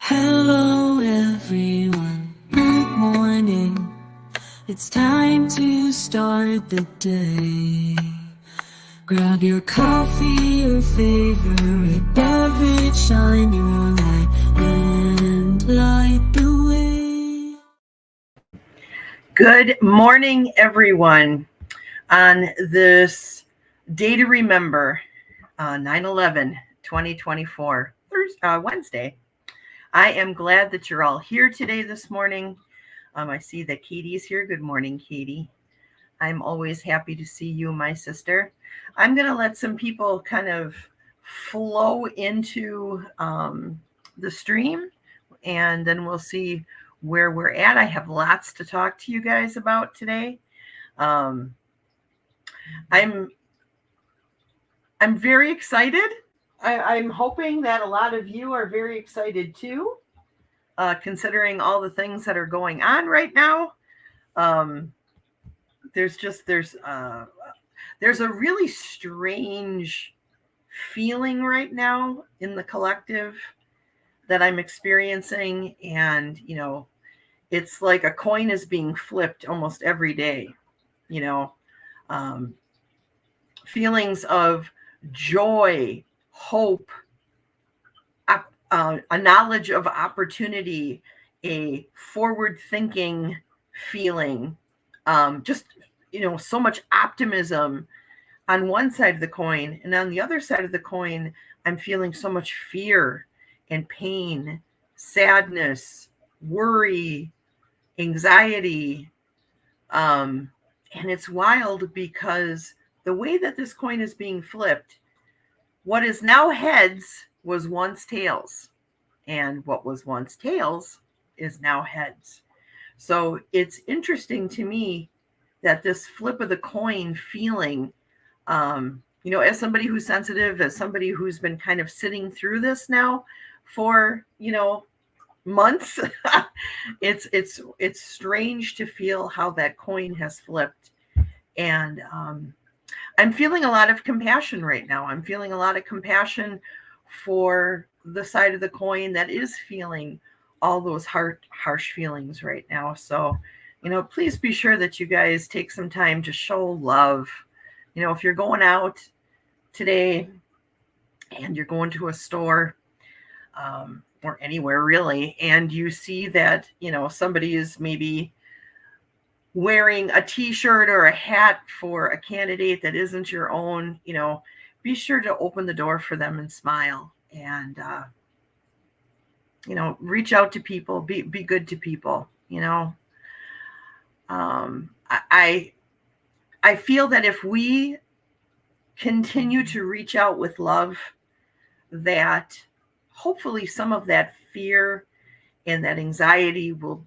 Hello everyone, good morning. It's time to start the day. Grab your coffee, your favorite beverage, shine your light and light the way. Good morning, everyone. On this day to remember, 9/11/2024, Wednesday. I am glad that you're all here today this morning. I see that Katie's here. Good morning, Katie. I'm always happy to see you, my sister. I'm going to let some people kind of flow into the stream, and then we'll see where we're at. I have lots to talk to you guys about today. I'm very excited. I'm hoping that a lot of you are very excited too, considering all the things that are going on right now. There's a really strange feeling right now in the collective that I'm experiencing, and it's like a coin is being flipped almost every day. Feelings of joy, hope, a knowledge of opportunity, a forward-thinking feeling, just so much optimism on one side of the coin, and on the other side of the coin, I'm feeling so much fear and pain, sadness, worry, anxiety, and it's wild because the way that this coin is being flipped, what is now heads was once tails, and what was once tails is now heads. So it's interesting to me that this flip of the coin feeling, as somebody who's sensitive, as somebody who's been kind of sitting through this now for, months, it's strange to feel how that coin has flipped. And I'm feeling a lot of compassion right now. I'm feeling a lot of compassion for the side of the coin that is feeling all those harsh feelings right now. So, please be sure that you guys take some time to show love. If you're going out today and you're going to a store, or anywhere really, and you see that, somebody is maybe wearing a t-shirt or a hat for a candidate that isn't your own, be sure to open the door for them and smile, and reach out to people, be good to people. I feel that if we continue to reach out with love, that hopefully some of that fear and that anxiety will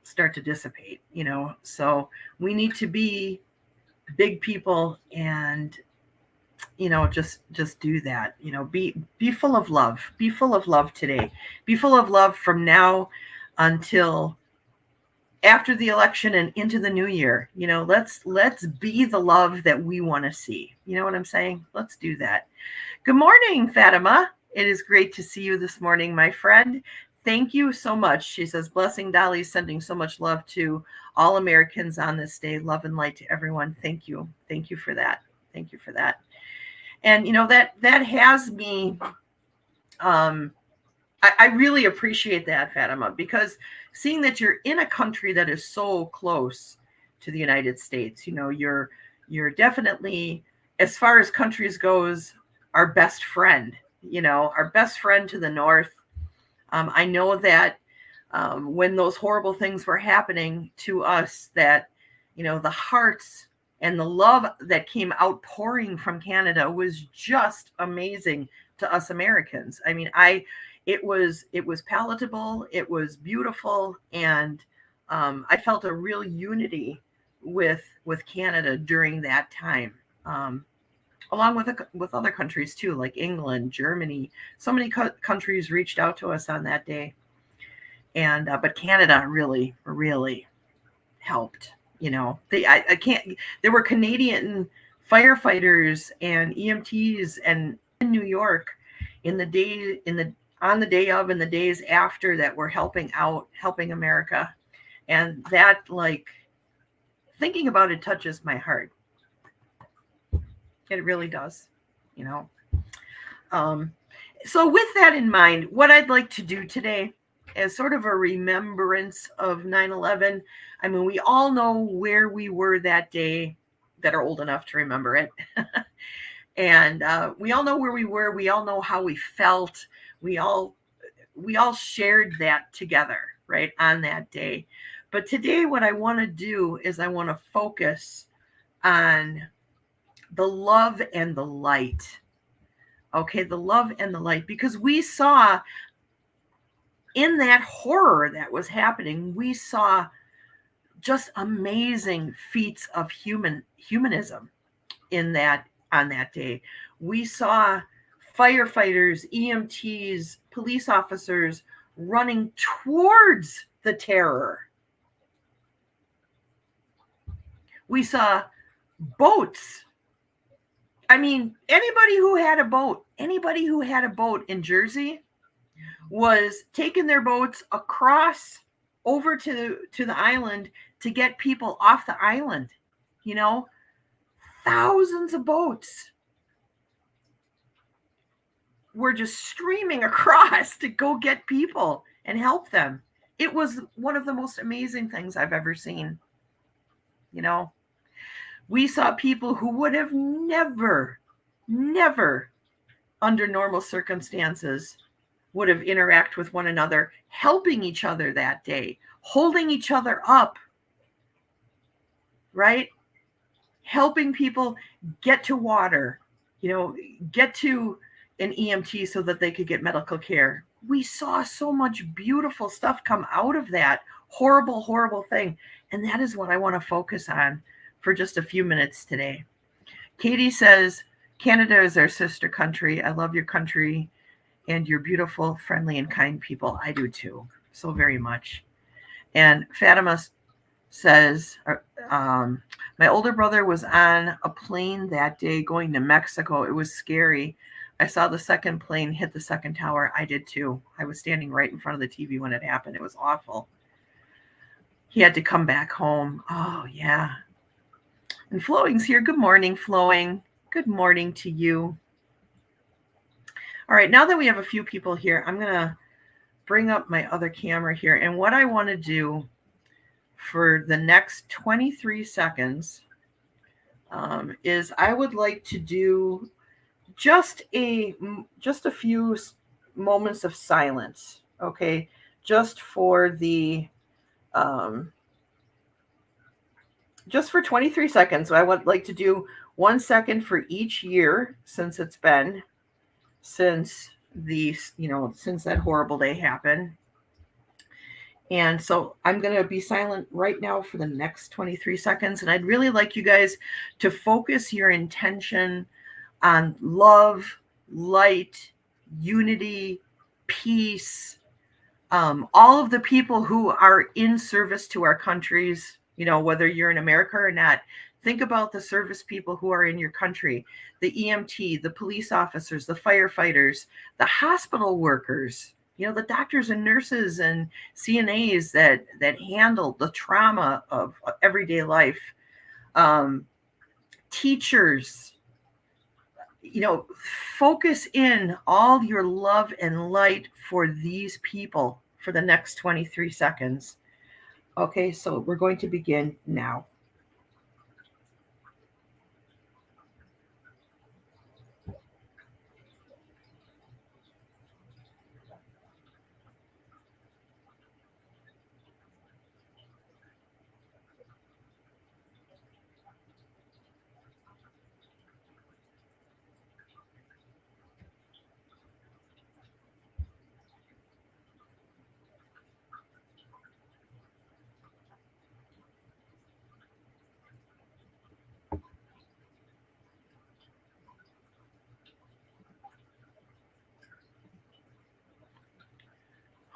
start to dissipate, so we need to be big people and just do that, be full of love, today, be full of love from now until after the election and into the new year. Let's be the love that we want to see. You know what I'm saying? Let's do that. Good morning, Fatima. It is great to see you this morning, my friend. Thank you so much. She says, blessing Dali, sending so much love to all Americans on this day. Love and light to everyone. Thank you. Thank you for that. Thank you for that. And, that has me, I really appreciate that, Fatima, because seeing that you're in a country that is so close to the United States, you're definitely, as far as countries goes, our best friend, our best friend to the north. I know that when those horrible things were happening to us, that, the hearts and the love that came outpouring from Canada was just amazing to us Americans. I mean, it was palatable, it was beautiful, and I felt a real unity with Canada during that time, along with other countries too, like England, Germany. So many countries reached out to us on that day, and but Canada really helped. I can't. There were Canadian firefighters and EMTs and in New York in the on the day of and the days after that were helping America. And that, like, thinking about it touches my heart. It really does, you know. So with that in mind, what I'd like to do today as sort of a remembrance of 9/11, I mean, we all know where we were that day that are old enough to remember it. And we all know where we were. We all know how we felt. We all shared that together, right, on that day. But today what I want to do is I want to focus on the love and the light. Okay, the love and the light, because we saw in that horror that was happening, we saw just amazing feats of humanism in that on that day. We saw firefighters, EMTs, police officers running towards the terror. We saw boats. I mean, anybody who had a boat in Jersey was taking their boats across over to the island to get people off the island. You know, thousands of boats were just streaming across to go get people and help them. It was one of the most amazing things I've ever seen. You know, we saw people who would have never, under normal circumstances, would have interact with one another, helping each other that day, holding each other up, right? Helping people get to water, you know, get to an EMT so that they could get medical care. We saw so much beautiful stuff come out of that horrible, horrible thing. And that is what I want to focus on for just a few minutes today. Katie says, Canada is our sister country. I love your country and your beautiful, friendly, and kind people. I do too, so very much. And Fatima says, my older brother was on a plane that day going to Mexico. It was scary. I saw the second plane hit the second tower. I did too. I was standing right in front of the TV when it happened. It was awful. He had to come back home. Oh, yeah. And Flowing's here. Good morning, Flowing. Good morning to you. All right, now that we have a few people here, I'm going to bring up my other camera here. And what I want to do for the next 23 seconds is I would like to do just a few moments of silence, okay? Just for the just for 23 seconds. So I would like to do 1 second for each year since it's been since that horrible day happened. And so I'm going to be silent right now for the next 23 seconds. And I'd really like you guys to focus your intention on love, light, unity, peace, all of the people who are in service to our countries, you know, whether you're in America or not. Think about the service people who are in your country, the EMT, the police officers, the firefighters, the hospital workers, you know, the doctors and nurses and CNAs that handle the trauma of everyday life, teachers. You know, focus in all your love and light for these people for the next 23 seconds. Okay, so we're going to begin now.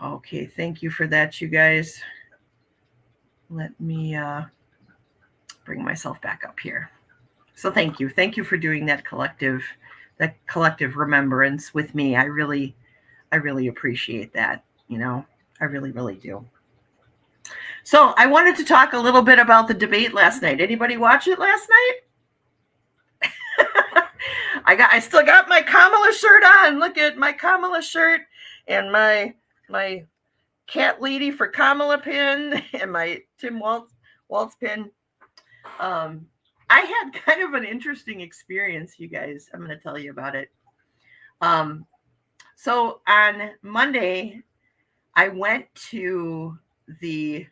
Okay, thank you for that, you guys. Let me bring myself back up here. So thank you for doing that collective remembrance with me. I really I really appreciate that. I really, really do. So I wanted to talk a little bit about the debate last night. Anybody watch it last night? I still got my Kamala shirt on. Look at my Kamala shirt and my cat lady for Kamala pin and my Tim Waltz pin. I had kind of an interesting experience, you guys. I'm going to tell you about it. So on Monday, I went to the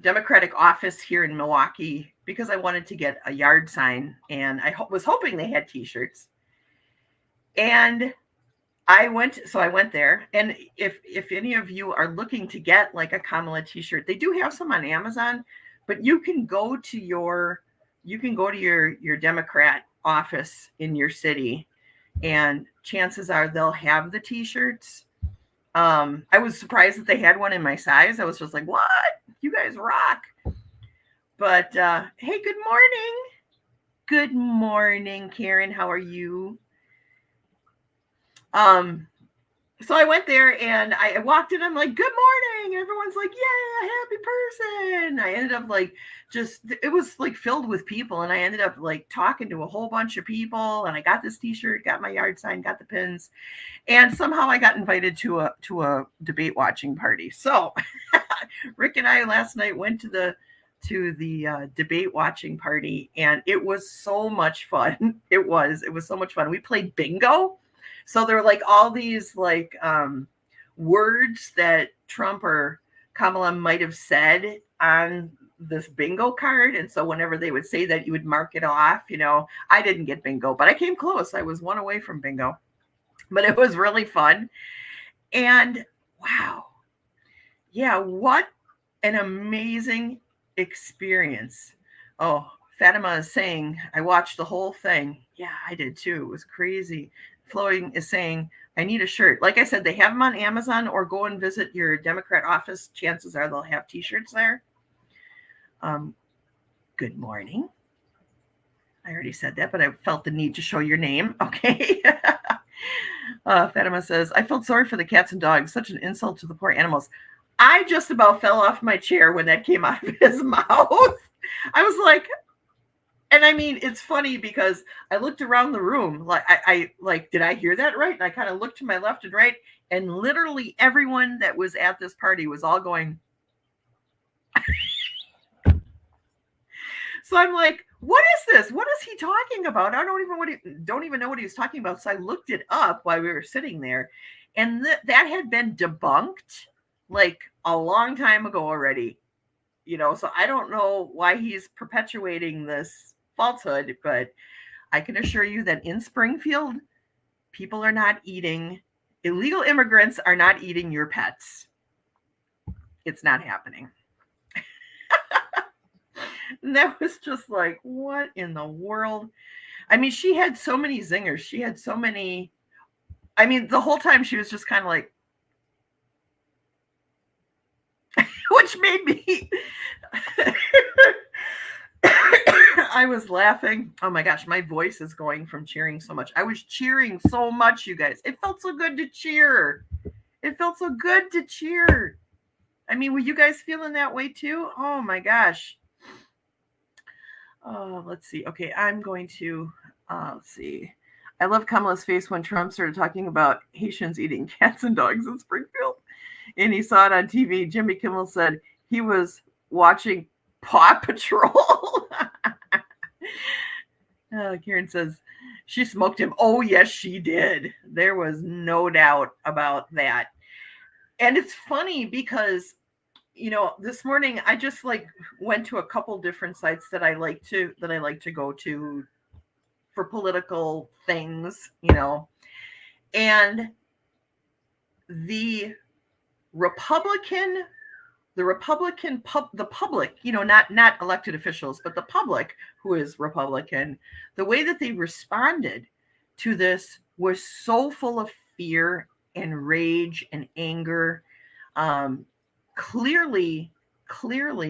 Democratic office here in Milwaukee because I wanted to get a yard sign, and I was hoping they had T-shirts. And I went there, and if any of you are looking to get like a Kamala T-shirt, they do have some on Amazon, but you can go to your Democrat office in your city, and chances are they'll have the T-shirts. I was surprised that they had one in my size. I was just like, what? You guys rock. But hey, good morning. Good morning, Karen. How are you? So I went there and I walked in. I'm like, good morning. Everyone's like, yeah, happy person. I ended up like it was like filled with people. And I ended up like talking to a whole bunch of people. And I got this T-shirt, got my yard sign, got the pins. And somehow I got invited to a debate watching party. So Rick and I last night went to the debate watching party, and it was so much fun. It was so much fun. We played bingo. So there were like all these like words that Trump or Kamala might have said on this bingo card. And so whenever they would say that, you would mark it off. I didn't get bingo, but I came close. I was one away from bingo, but it was really fun. And wow. Yeah, what an amazing experience. Oh, Fatima is saying, I watched the whole thing. Yeah, I did too. It was crazy. Floyd is saying, I need a shirt. Like I said, they have them on Amazon, or go and visit your Democrat office. Chances are they'll have T-shirts there. Good morning. I already said that, but I felt the need to show your name. Okay. Fatima says, I felt sorry for the cats and dogs. Such an insult to the poor animals. I just about fell off my chair when that came out of his mouth. I was like, and I mean, it's funny because I looked around the room, like I did I hear that right? And I kind of looked to my left and right, and literally everyone that was at this party was all going. So I'm like, what is this? What is he talking about? I don't even know what he was talking about. So I looked it up while we were sitting there, and that had been debunked like a long time ago already. So I don't know why he's perpetuating this falsehood, but I can assure you that in Springfield, illegal immigrants are not eating your pets. It's not happening. And that was just like, what in the world? I mean, she had so many zingers. She had so many. I mean, the whole time she was just kind of like, which made me. I was laughing. Oh my gosh, my voice is going from cheering so much. I was cheering so much, you guys. It felt so good to cheer. I mean, were you guys feeling that way too? Oh my gosh. Oh, let's see. Okay, I'm going to, let's see. I love Kamala's face when Trump started talking about Haitians eating cats and dogs in Springfield. And he saw it on TV. Jimmy Kimmel said he was watching Paw Patrol. Karen says she smoked him. Oh, yes, she did. There was no doubt about that. And it's funny because, this morning I just like went to a couple different sites that I like to go to for political things, and the public, not elected officials, but the public who is Republican, the way that they responded to this was so full of fear and rage and anger. Clearly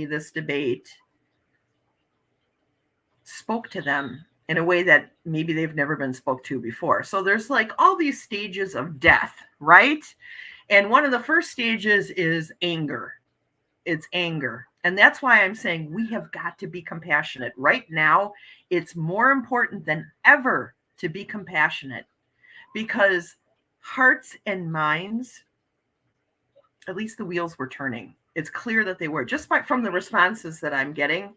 this debate spoke to them in a way that maybe they've never been spoke to before. So there's like all these stages of death, right? And one of the first stages is anger. It's anger. And that's why I'm saying we have got to be compassionate. Right now, it's more important than ever to be compassionate, because hearts and minds, at least the wheels were turning. It's clear that they were, just from the responses that I'm getting.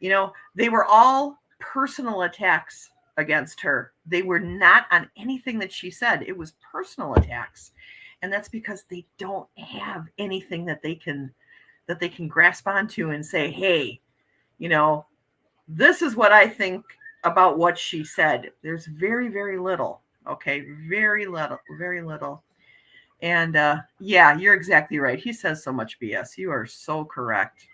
They were all personal attacks against her. They were not on anything that she said. It was personal attacks. And that's because they don't have anything that they can grasp onto and say, hey, this is what I think about what she said. There's very, very little. Okay. Very little, very little. And yeah, you're exactly right. He says so much BS. You are so correct.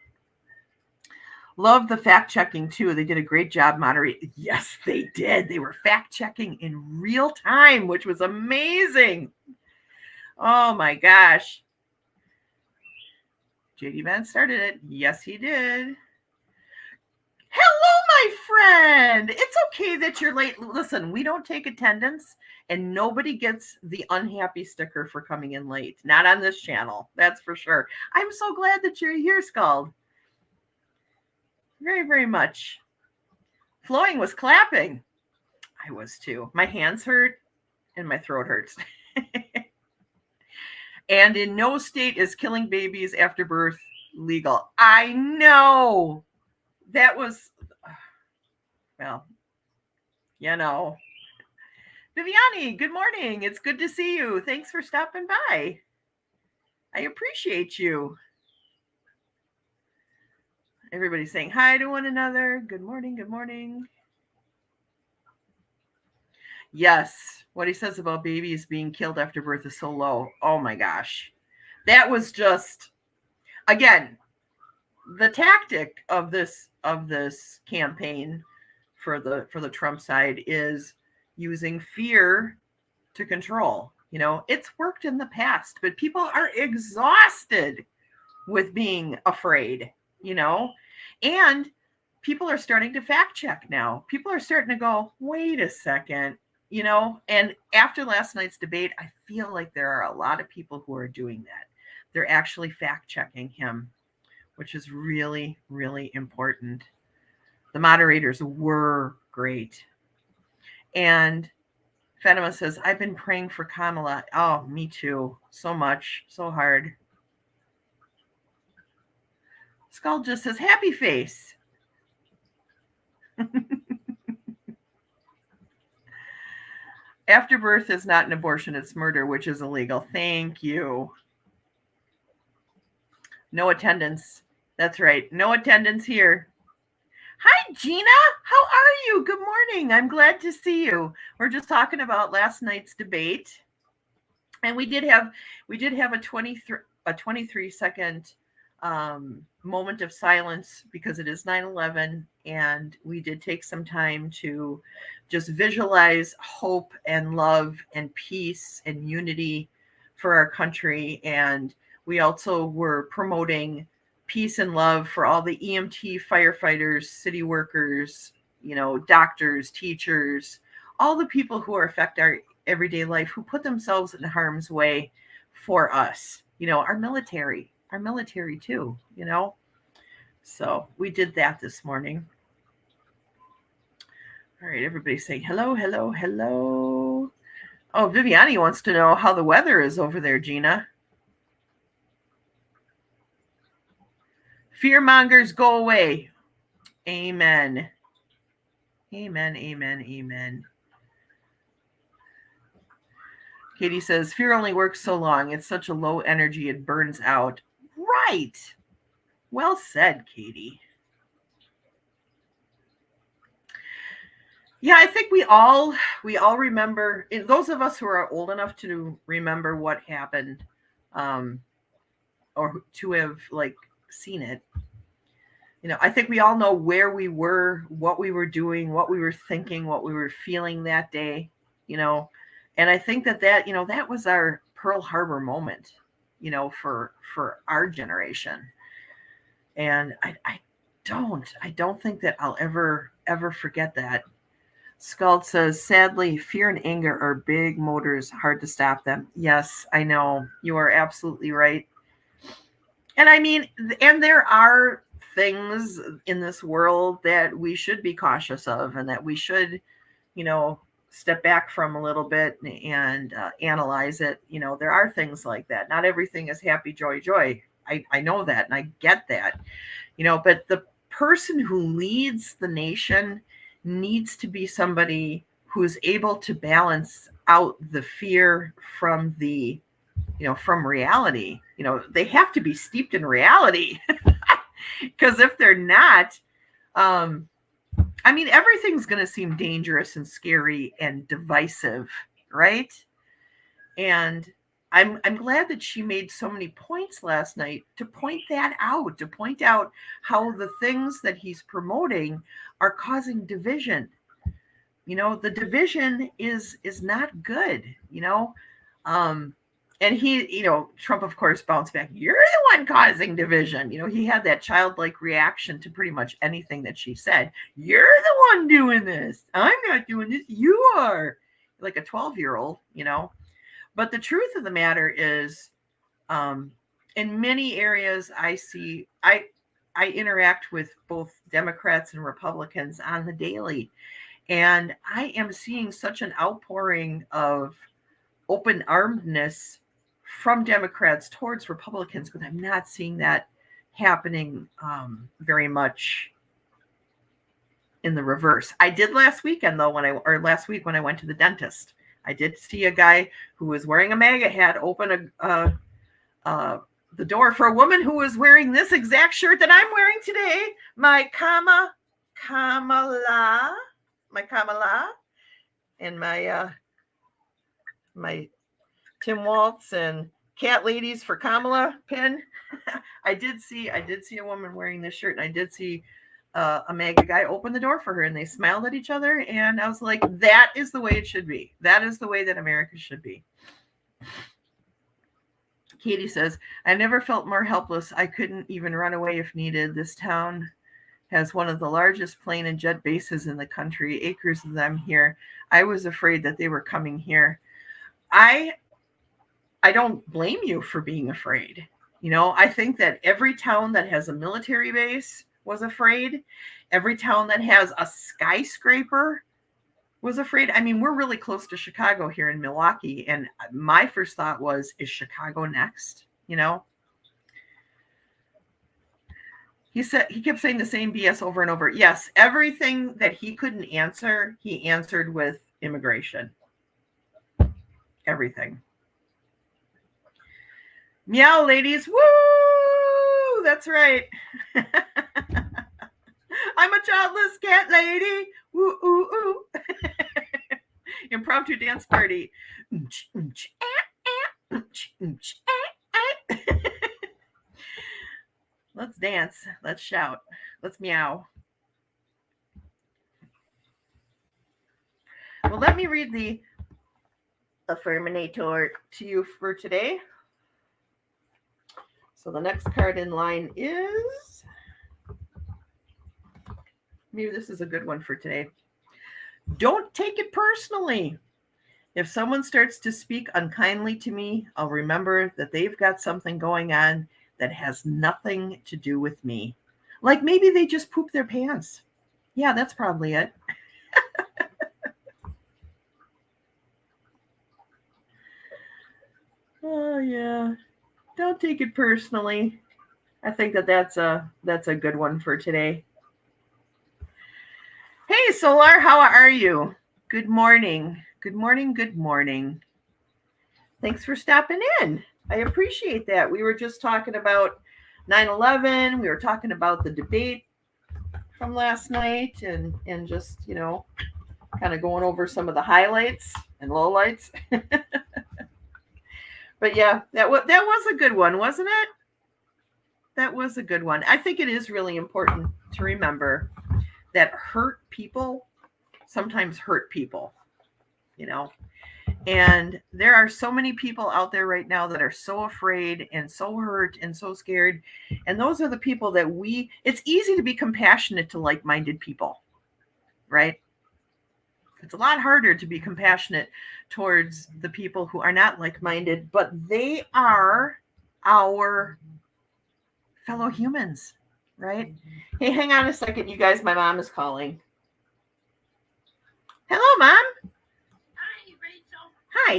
Love the fact checking too. They did a great job moderating. Yes, they did. They were fact checking in real time, which was amazing. Oh my gosh. JD Vance started it. Yes, he did. Hello, my friend. It's okay that you're late. Listen, we don't take attendance, and nobody gets the unhappy sticker for coming in late. Not on this channel. That's for sure. I'm so glad that you're here, Scald. Very, very much. Flowing was clapping. I was too. My hands hurt and my throat hurts. And in no state is killing babies after birth legal. I know. That was, well, Viviani, good morning. It's good to see you. Thanks for stopping by. I appreciate you. Everybody's saying hi to one another. Good morning. Good morning. Yes, what he says about babies being killed after birth is so low. Oh my gosh. That was just, again, the tactic of this campaign for the Trump side is using fear to control. It's worked in the past, but people are exhausted with being afraid, and people are starting to fact check now. People are starting to go, wait a second, and after last night's debate, I feel like there are a lot of people who are doing that. They're actually fact checking him, which is really, really important. The moderators were great. And Fatima says, I've been praying for Kamala. Oh, me too. So much. So hard. Skull just says, happy face. After birth is not an abortion, it's murder, which is illegal. Thank you. No attendance. That's right. No attendance here. Hi, Gina. How are you? Good morning. I'm glad to see you. We're just talking about last night's debate. And we did have a 23-second moment of silence because it is 9/11, and we did take some time to just visualize hope and love and peace and unity for our country. And we also were promoting peace and love for all the EMT firefighters, city workers, doctors, teachers, all the people who affect our everyday life, who put themselves in harm's way for us, our military too, So we did that this morning. All right, everybody's saying hello, hello, hello. Oh, Viviani wants to know how the weather is over there, Gina. Fearmongers, go away. Amen. Amen, amen, amen. Katie says, fear only works so long. It's such a low energy, it burns out. Right. Well said, Katie. Yeah, I think we all remember, those of us who are old enough to remember what happened, or to have seen it. I think we all know where we were, what we were doing, what we were thinking, what we were feeling that day, and I think that that was our Pearl Harbor moment, for our generation. And I don't think that I'll ever forget that. Scald says, sadly, fear and anger are big motors, hard to stop them. Yes, I know. You are absolutely right. And I mean, and there are things in this world that we should be cautious of and that we should, step back from a little bit and analyze it. There are things like that. Not everything is happy, joy, joy. I know that and I get that, but the person who leads the nation needs to be somebody who's able to balance out the fear from from reality. They have to be steeped in reality because if they're not, everything's going to seem dangerous and scary and divisive, right? And I'm glad that she made so many points last night to point that out, to point out how the things that he's promoting are causing division. The division is not good, and he, Trump, of course, bounced back. You're the one causing division. He had that childlike reaction to pretty much anything that she said. You're the one doing this. I'm not doing this. You are, like a 12-year-old, But the truth of the matter is, in many areas, I interact with both Democrats and Republicans on the daily, and I am seeing such an outpouring of open armedness from Democrats towards Republicans, but I'm not seeing that happening very much in the reverse. I did last weekend though, last week when I went to the dentist. I did see a guy who was wearing a MAGA hat open the door for a woman who was wearing this exact shirt that I'm wearing today. My Kamala, and my Tim Waltz and Cat Ladies for Kamala pin. I did see a woman wearing this shirt, and I did see a MAGA guy open the door for her, and they smiled at each other, and I was like, that is the way it should be. That is the way that America should be. Katie says, I never felt more helpless. I couldn't even run away if needed. This town has one of the largest plane and jet bases in the country, acres of them here. I was afraid that they were coming here. I don't blame you for being afraid. I think that every town that has a military base was afraid. Every town that has a skyscraper was afraid. We're really close to Chicago here in Milwaukee. And my first thought was, is Chicago next? He kept saying the same BS over and over. Yes, everything that he couldn't answer, he answered with immigration. Everything. Meow, ladies. Woo! That's right. I'm a childless cat lady. Woo, ooh, ooh. Impromptu dance party. Let's dance. Let's shout. Let's meow. Well, let me read the affirmator to you for today. So the next card in line is, maybe this is a good one for today. Don't take it personally. If someone starts to speak unkindly to me, I'll remember that they've got something going on that has nothing to do with me. Like maybe they just pooped their pants. Yeah, that's probably it. Oh, yeah. Don't take it personally. I think that's a good one for today. Hey, Solar, how are you? Good morning. Good morning. Good morning. Thanks for stopping in. I appreciate that. We were just talking about 9/11. We were talking about the debate from last night and just, kind of going over some of the highlights and lowlights. But yeah, that was a good one, wasn't it? That was a good one. I think it is really important to remember that hurt people sometimes hurt people, and there are so many people out there right now that are so afraid and so hurt and so scared. And those are the people that it's easy to be compassionate to like-minded people, right? It's a lot harder to be compassionate towards the people who are not like-minded, but they are our fellow humans, right? Hey, hang on a second, you guys. My mom is calling. Hello, Mom. Hi, Rachel. Hi.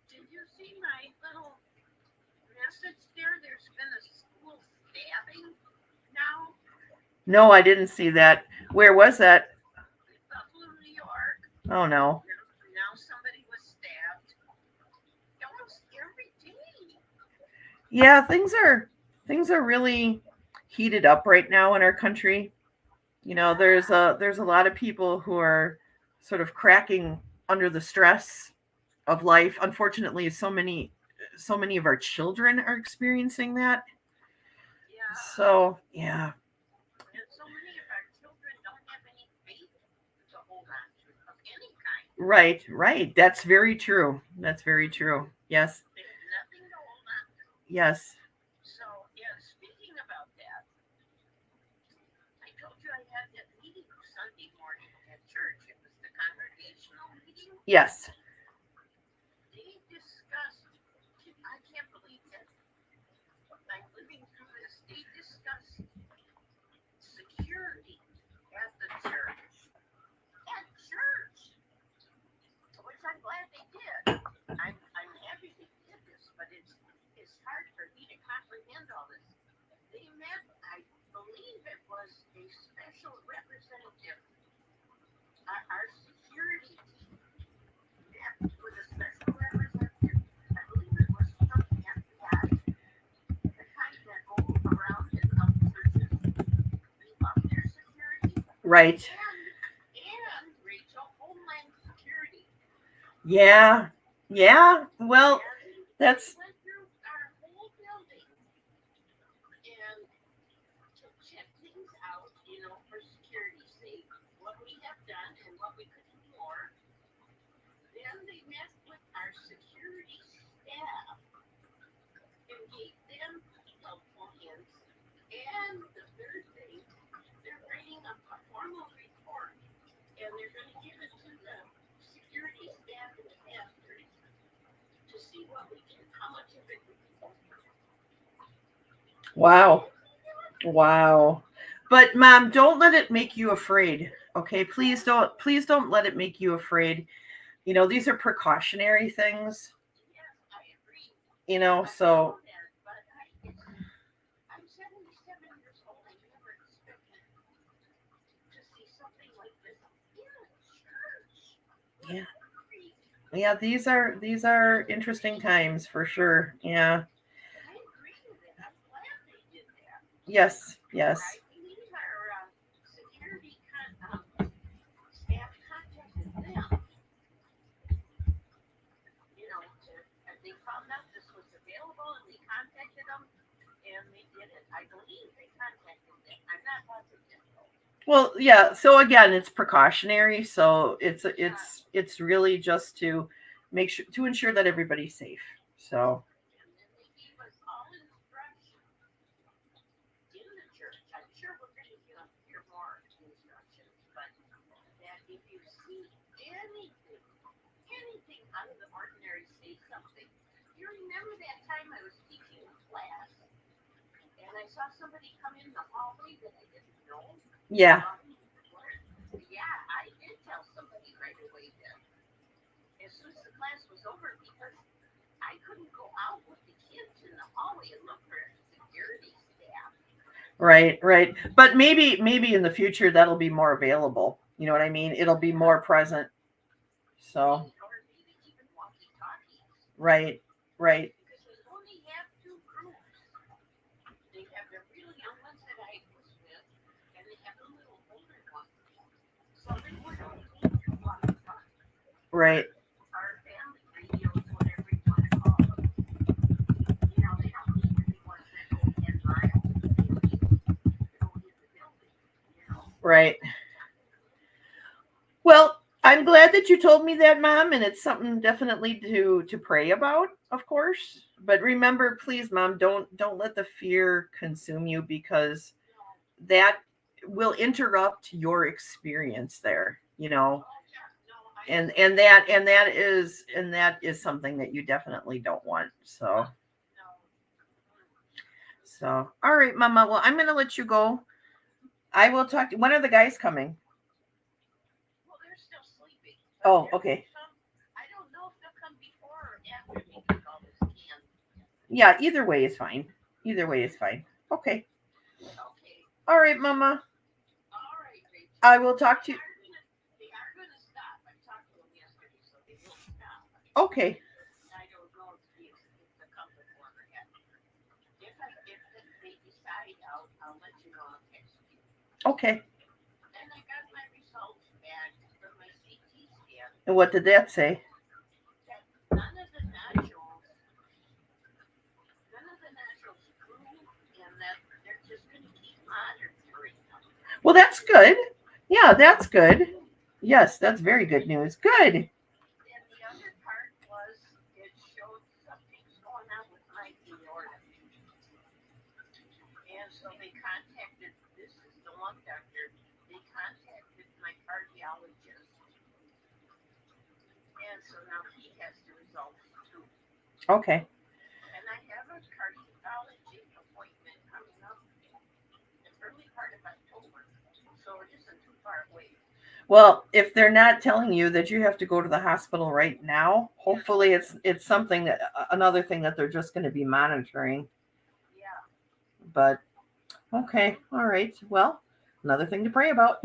Did you see my little message there? There's been a school stabbing now No, I didn't see that. Where was that? in Buffalo, New York. Oh, no. Now somebody was stabbed almost every day. Yeah, things are really heated up right now in our country. You know, there's a lot of people who are sort of cracking under the stress of life. Unfortunately, so many of our children are experiencing that. Yeah. So, yeah. And so many of our children don't have any faith to hold on to of any kind. Right, right. That's very true. That's very true. Yes. They have nothing to hold on to. Yes. So, yeah, speaking about that, I told you I had that meeting Sunday morning at church. It was the congregational meeting. Yes. They discussed, I can't believe it. I'm living through this. They discussed security at the church. At church. Which I'm glad they did. I'm happy they did this, but it's hard for me to comprehend all this. They met, I believe it was a special representative. Our security team met with a special representative. I believe it was from the FBI. The kind that go around and help churches beef up their security. Right. And Rachel, Homeland Security. Yeah. Yeah. Well, And that's they went through our whole building and to check things out, for security's sake, what we have done and what we could do more. Then they met with our security staff and gave them helpful hints. And the third thing, they're writing a formal report and they're going to give it to the security staff and the pastors to see what we can, how much of it we can do. wow. Wow. But Mom, don't let it make you afraid. Okay? Please don't let it make you afraid. You know, these are precautionary things, Yes, I agree. so But I'm 77 years old. I never expected to see something like this in a church. yeah. Yeah, these are interesting times for sure. Yeah. I agree with it. I'm glad they did that. Yes. Yes. Right? We need our security staff contacted them. They found out this was available and they contacted them and they did it. I believe they contacted them. I'm not positive though. Well, yeah. So again, it's precautionary. So it's really just to make sure to ensure that everybody's safe. So And then they gave us all instructions in the church. I'm sure we're going to hear more instructions, but that if you see anything out of the ordinary, say something. You remember that time I was teaching a class and I saw somebody come in the hallway that I didn't know? yeah. Yeah, I did tell somebody right away then. As soon as the class was over, because I couldn't go out with the kids in the hallway and look for security staff. Right. Right. But maybe in the future that'll be more available. You know what I mean? It'll be more present. So Or maybe even walkie-talkies. right. Right. Because we only have two groups. They have the really young ones that I was with, and they have the little older ones. So they would only need two walkie-talkies. Right. Our family radios, whatever you want to call them. They don't need to be ones that go 10 miles. They need to go in the building. Right. Well, I'm glad that you told me that, Mom, and it's something definitely to pray about, of course. But remember, please, Mom, don't let the fear consume you, because that will interrupt your experience there. Oh, yeah. No, and that is something that you definitely don't want. So all right, Mama. Well, I'm gonna let you go. I will talk to when are the guys coming? Well, they're still sleeping. Oh, okay. I don't know if they'll come before or after we make all this can. Yeah, either way is fine. Either way is fine. Okay. Okay. All right, Mama. All right, Rachel. I will talk to you. They are going to stop. I talked to them yesterday, so they will stop. Okay. I don't know if the company or yet. If they decide, I'll let you know. I'll text you. Okay. And I got my results back from my CT scan. And what did that say? That none of the nodules grew, and that they're just going to keep monitoring them. Well, that's good. Yeah, that's good. Yes, that's very good news. Good. And the other part was it showed something's going on with my aorta. And so they contacted, this is the one doctor, they contacted my cardiologist. And so now he has the results too. Okay. And I have a cardiology appointment coming up in the early part of October. So it isn't too far away. Well, if they're not telling you that you have to go to the hospital right now, hopefully it's something that another thing that they're just going to be monitoring. Yeah. But okay, all right. Well, another thing to pray about.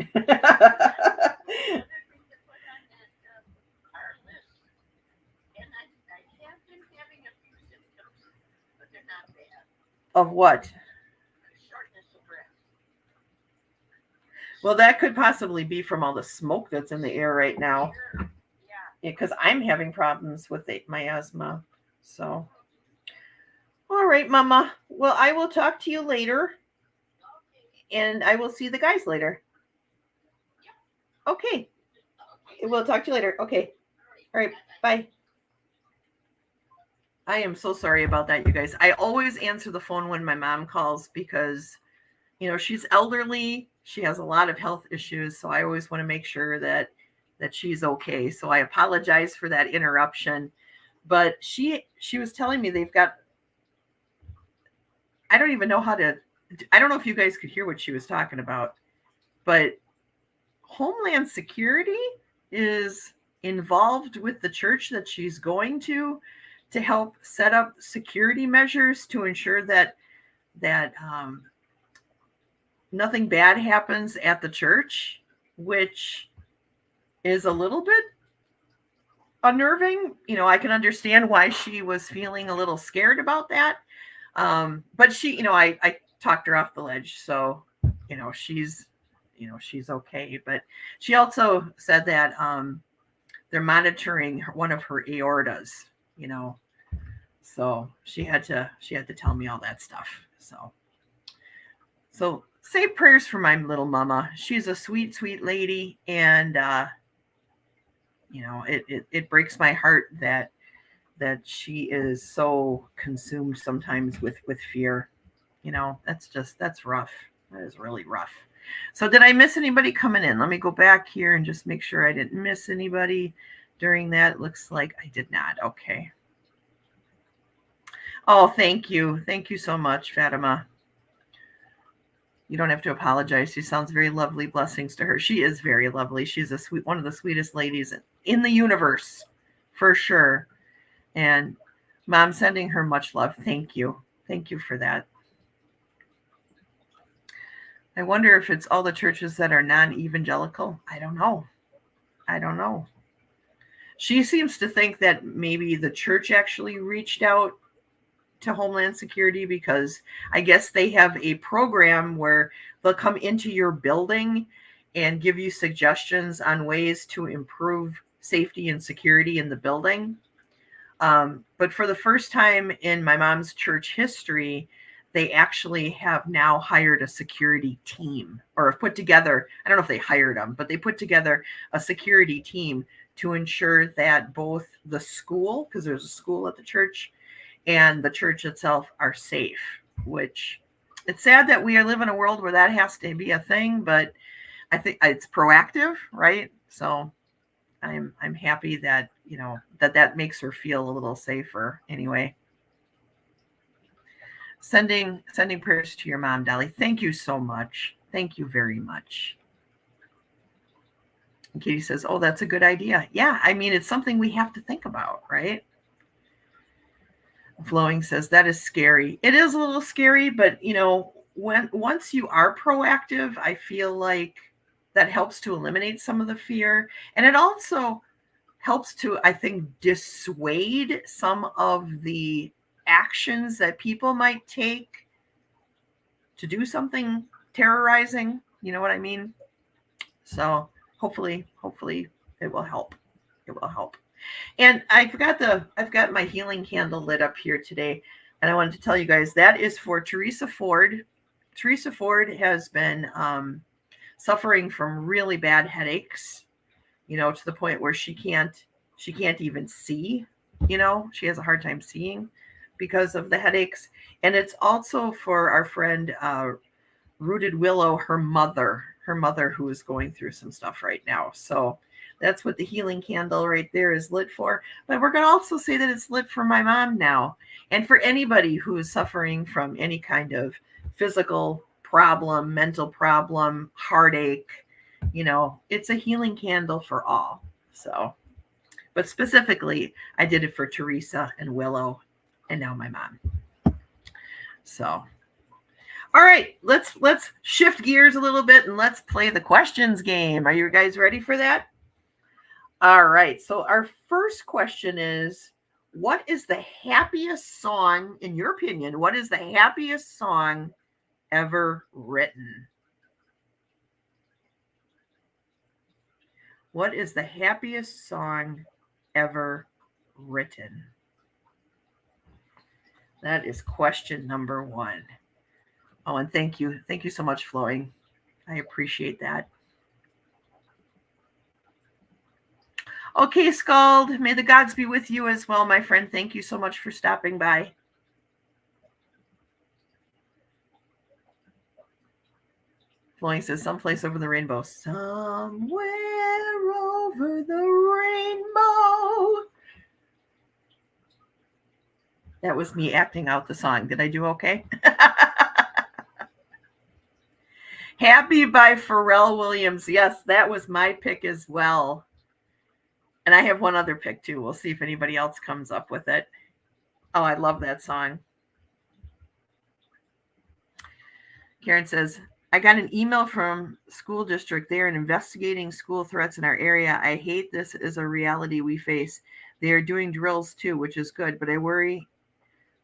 Of what? Shortness of breath. Well, that could possibly be from all the smoke that's in the air right now. Yeah. Because I'm having problems with my asthma. So, all right, Mama. Well, I will talk to you later. Okay. And I will see the guys later. Okay. We'll talk to you later. Okay. All right. Bye. I am so sorry about that, you guys. I always answer the phone when my mom calls because, she's elderly. She has a lot of health issues. So I always want to make sure that she's okay. So I apologize for that interruption. But she was telling me they've got, I don't even know I don't know if you guys could hear what she was talking about, but Homeland Security is involved with the church that she's going to help set up security measures to ensure that nothing bad happens at the church, which is a little bit unnerving. I can understand why she was feeling a little scared about that. But she, I talked her off the ledge. So, she's okay. But she also said that they're monitoring one of her aortas, so she had to tell me all that stuff. So say prayers for my little mama. She's a sweet, sweet lady. And, it breaks my heart that she is so consumed sometimes with fear. That's rough. That is really rough. So did I miss anybody coming in? Let me go back here and just make sure I didn't miss anybody during that. It looks like I did not. Okay. Oh, thank you. Thank you so much, Fatima. You don't have to apologize. She sounds very lovely. Blessings to her. She is very lovely. She's one of the sweetest ladies in the universe, for sure. And Mom, sending her much love. Thank you. Thank you for that. I wonder if it's all the churches that are non-evangelical. I don't know. She seems to think that maybe the church actually reached out to Homeland Security because I guess they have a program where they'll come into your building and give you suggestions on ways to improve safety and security in the building. But for the first time in my mom's church history, they actually have now hired a security team, or have put together, I don't know if they hired them, but they put together a security team to ensure that both the school, because there's a school at the church, and the church itself are safe, which it's sad that we live in a world where that has to be a thing, but I think it's proactive, right? So I'm happy that, that makes her feel a little safer anyway. Sending prayers to your mom, Dolly. Thank you so much. Thank you very much. And Katie says, oh, that's a good idea. Yeah, I mean, it's something we have to think about, right? Flowing says, that is scary. It is a little scary, but, once you are proactive, I feel like that helps to eliminate some of the fear. And it also helps to, I think, dissuade some of the actions that people might take to do something terrorizing. You know what I mean? So hopefully it will help. It will help. And I've got my healing candle lit up here today. And I wanted to tell you guys that is for Teresa Ford. Teresa Ford has been suffering from really bad headaches, to the point where she can't even see, she has a hard time seeing because of the headaches. And it's also for our friend Rooted Willow, her mother who is going through some stuff right now. So that's what the healing candle right there is lit for. But we're going to also say that it's lit for my mom now, and for anybody who is suffering from any kind of physical problem, mental problem, heartache. It's a healing candle for all. So, but specifically, I did it for Teresa and Willow, and now my mom. So, all right, let's shift gears a little bit and let's play the questions game. Are you guys ready for that? All right, so our first question is, what is the happiest song, in your opinion, what is the happiest song ever written? What is the happiest song ever written? That is question number 1. Oh, and thank you. Thank you so much, Flowing. I appreciate that. Okay, Scald, may the gods be with you as well, my friend. Thank you so much for stopping by. Flowing says, someplace over the rainbow. Somewhere over the rainbow. That was me acting out the song. Did I do okay? Happy by Pharrell Williams. Yes, that was my pick as well. And I have one other pick too. We'll see if anybody else comes up with it. Oh, I love that song. Karen says, I got an email from school district. They are investigating school threats in our area. I hate this is a reality we face. They are doing drills too, which is good, but I worry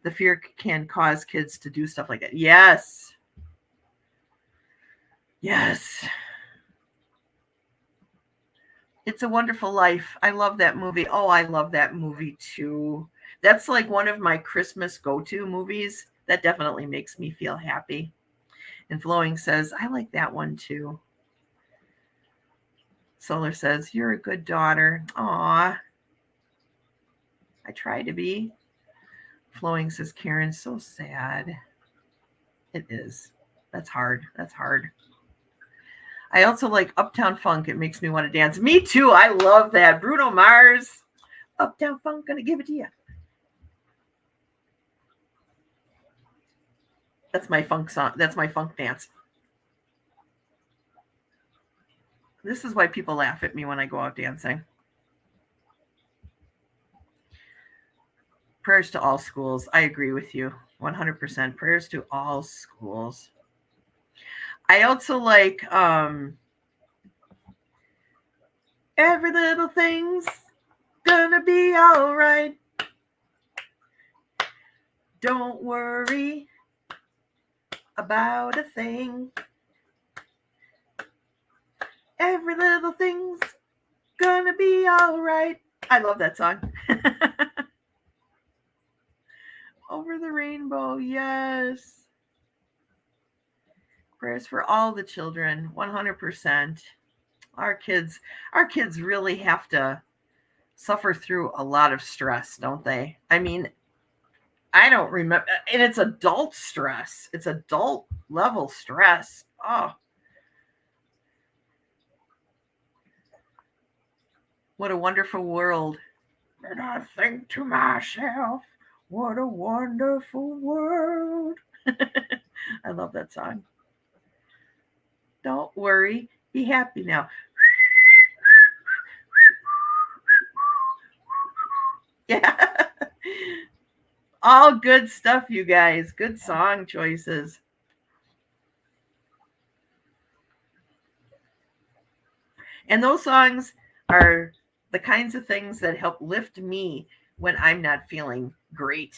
the fear can cause kids to do stuff like that. Yes. Yes. It's a Wonderful Life. I love that movie. Oh, I love that movie too. That's like one of my Christmas go-to movies. That definitely makes me feel happy. And Flowing says, I like that one too. Solar says, you're a good daughter. Aw. I try to be. Flowing says, Karen, so sad. It is. That's hard. That's hard. I also like Uptown Funk. It makes me want to dance. Me too. I love that. Bruno Mars. Uptown Funk. Gonna give it to you. That's my funk song. That's my funk dance. This is why people laugh at me when I go out dancing. Prayers to all schools. I agree with you 100%. Prayers to all schools. I also like every little thing's gonna be all right. Don't worry about a thing. Every little thing's gonna be all right. I love that song. Over the rainbow, yes. Prayers for all the children, 100%. Our kids really have to suffer through a lot of stress, don't they? I mean, I don't remember, and it's adult stress. It's adult level stress. Oh. What a wonderful world. And I think to myself, what a wonderful world. I love that song. Don't worry, be happy now. Yeah. All good stuff, you guys. Good song choices. And those songs are the kinds of things that help lift me when I'm not feeling great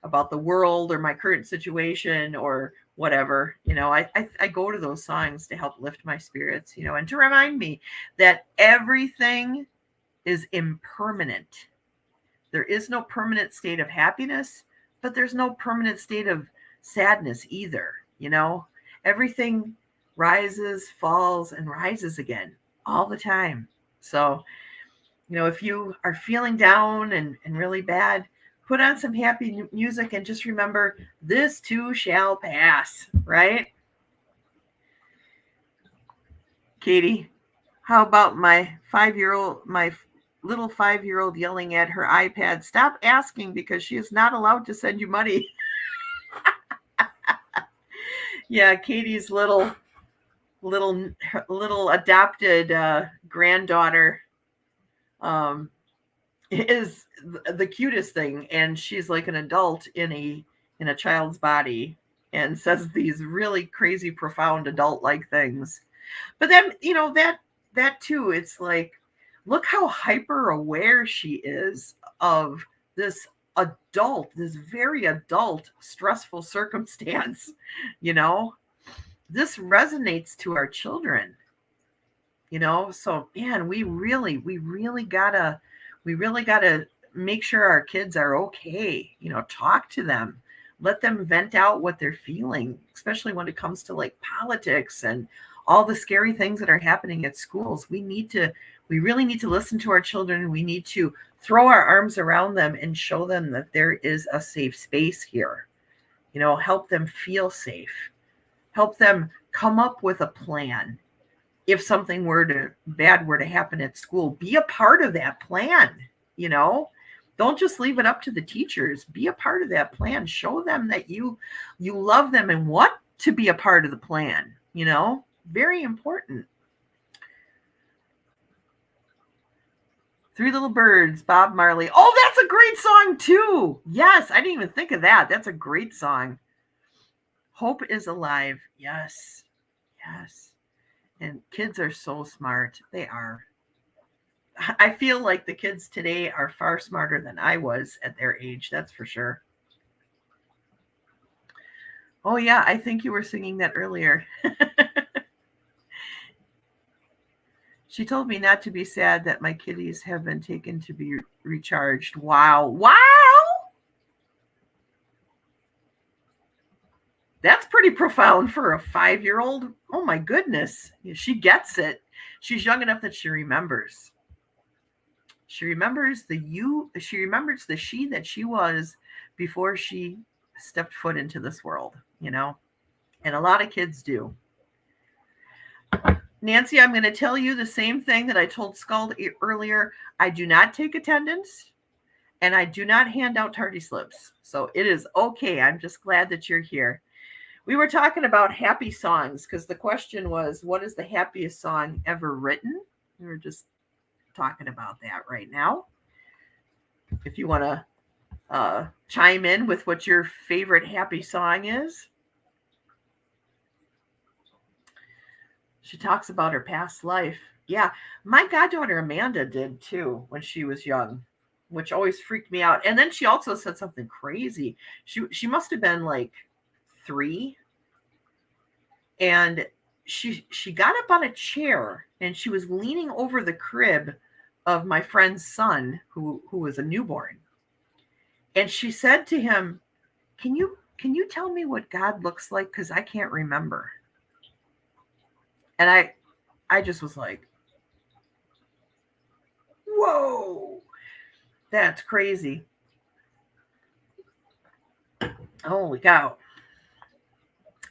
about the world or my current situation or whatever. I go to those songs to help lift my spirits, and to remind me that everything is impermanent. There is no permanent state of happiness, but there's no permanent state of sadness either. Everything rises, falls, and rises again all the time. So, if you are feeling down and really bad, put on some happy music and just remember this too shall pass, right? Katie, how about my little 5-year-old yelling at her iPad, stop asking because she is not allowed to send you money. Yeah, Katie's little adopted granddaughter is the cutest thing, and she's like an adult in a child's body and says these really crazy, profound adult-like things. But then, that too, it's like, look how hyper aware she is of this this very adult, stressful circumstance. This resonates to our children. So man, we really gotta make sure our kids are okay. Talk to them, let them vent out what they're feeling, especially when it comes to like politics and all the scary things that are happening at schools. We really need to listen to our children. We need to throw our arms around them and show them that there is a safe space here. Help them feel safe, help them come up with a plan. If something bad were to happen at school, be a part of that plan. Don't just leave it up to the teachers. Be a part of that plan. Show them that you love them and want to be a part of the plan. Very important. Three Little Birds, Bob Marley. Oh, that's a great song too. Yes, I didn't even think of that. That's a great song. Hope is alive. Yes. And kids are so smart. They are. I feel like the kids today are far smarter than I was at their age. That's for sure. Oh, yeah. I think you were singing that earlier. She told me not to be sad that my kitties have been taken to be recharged. Wow. That's pretty profound for a 5-year-old. Oh my goodness. She gets it. She's young enough that she remembers. She remembers the she that she was before she stepped foot into this world, and a lot of kids do. Nancy, I'm going to tell you the same thing that I told Scald earlier. I do not take attendance and I do not hand out tardy slips. So it is okay. I'm just glad that you're here. We were talking about happy songs because the question was, what is the happiest song ever written? We were just talking about that right now. If you want to chime in with what your favorite happy song is. She talks about her past life. Yeah, my goddaughter Amanda did too when she was young, which always freaked me out. And then she also said something crazy. She must have been like 3, and she got up on a chair and she was leaning over the crib of my friend's son who was a newborn. And she said to him, can you tell me what God looks like? Because I can't remember. And I just was like, whoa, that's crazy. Holy cow.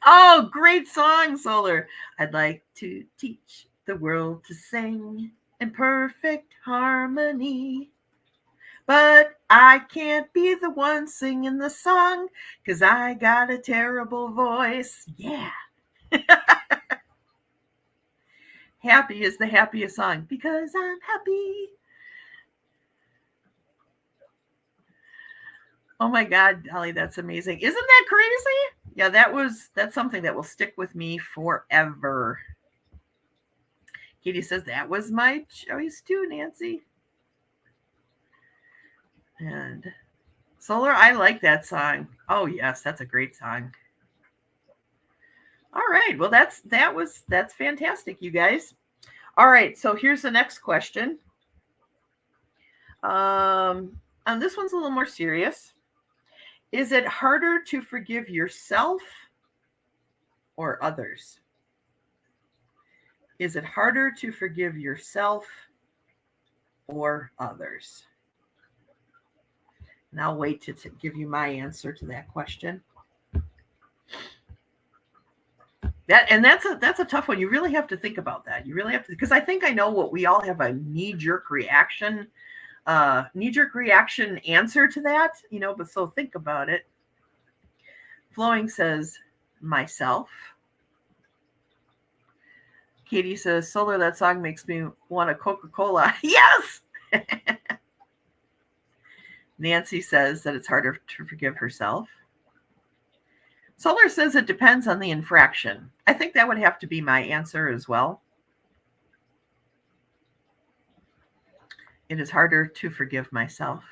Oh, great song, Solar. I'd like to teach the world to sing. in perfect harmony. But I can't be the one singing the song, 'cause I got a terrible voice. Yeah. Happy is the happiest song, because I'm happy. Oh my God, Dolly, that's amazing. Isn't that crazy? Yeah, that's something that will stick with me forever. Katie says that was my choice too, Nancy. And Solar, I like that song. Oh yes, that's a great song. All right, well that's fantastic, you guys. All right, so here's the next question. And this one's a little more serious. Is it harder to forgive yourself or others? Is it harder to forgive yourself or others? And I'll wait to give you my answer to that question. That's a tough one. You really have to think about that. You really have to, because I think I know what we all have a knee-jerk reaction answer to that, but so think about it. Flowing says myself. Katie says, Solar, that song makes me want a Coca-Cola. Yes! Nancy says that it's harder to forgive herself. Solar says it depends on the infraction. I think that would have to be my answer as well. It is harder to forgive myself.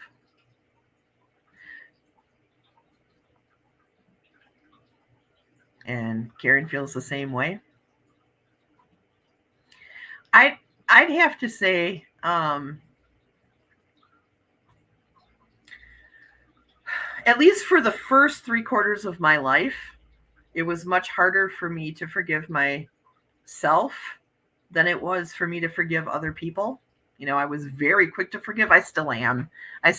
And Karen feels the same way. I'd have to say, at least for the first 3/4 of my life, it was much harder for me to forgive myself than it was for me to forgive other people. I was very quick to forgive. I still am. I